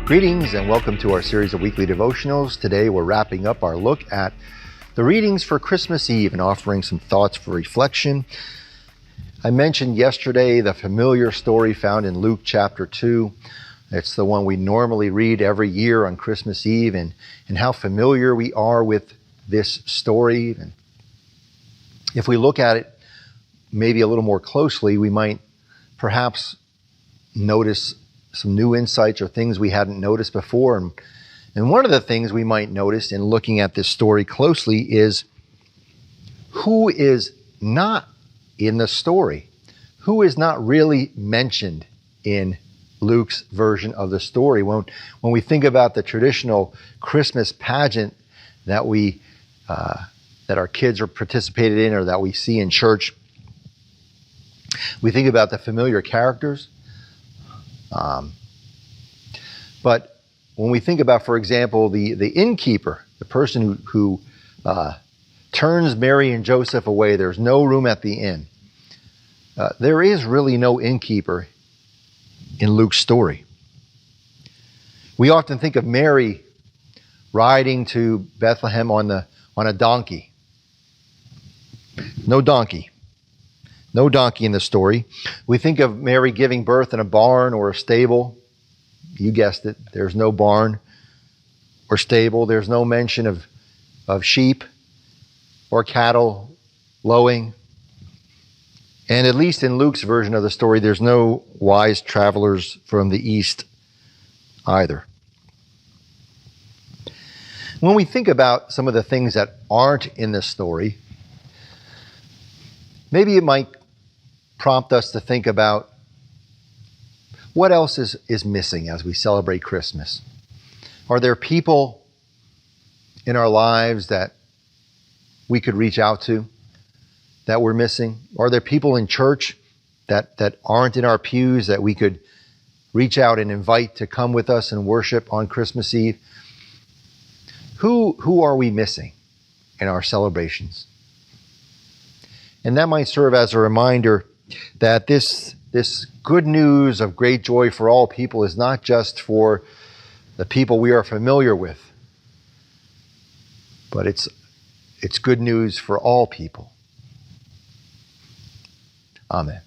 Greetings and welcome to our series of weekly devotionals. Today we're wrapping up our look at the readings for Christmas Eve and offering some thoughts for reflection. I mentioned yesterday the familiar story found in Luke chapter 2. It's the one we normally read every year on Christmas Eve, and how familiar we are with this story. And if we look at it maybe a little more closely, we might perhaps notice some new insights or things we hadn't noticed before. And one of the things we might notice in looking at this story closely is who is not in the story, who is not really mentioned in Luke's version of the story. When we think about the traditional Christmas pageant that that our kids are participated in or that we see in church, we think about the familiar characters. But when we think about, for example, the innkeeper, the person who turns Mary and Joseph away, there's no room at the inn. There is really no innkeeper in Luke's story. We often think of Mary riding to Bethlehem on a donkey. No donkey. No donkey in the story. We think of Mary giving birth in a barn or a stable. You guessed it. There's no barn or stable. There's no mention of sheep or cattle lowing. And at least in Luke's version of the story, there's no wise travelers from the east either. When we think about some of the things that aren't in the story, maybe it might prompt us to think about what else is missing as we celebrate Christmas. Are there people in our lives that we could reach out to that we're missing? Are there people in church that aren't in our pews that we could reach out and invite to come with us and worship on Christmas Eve? Who are we missing in our celebrations? And that might serve as a reminder that this good news of great joy for all people is not just for the people we are familiar with, but it's good news for all people. Amen.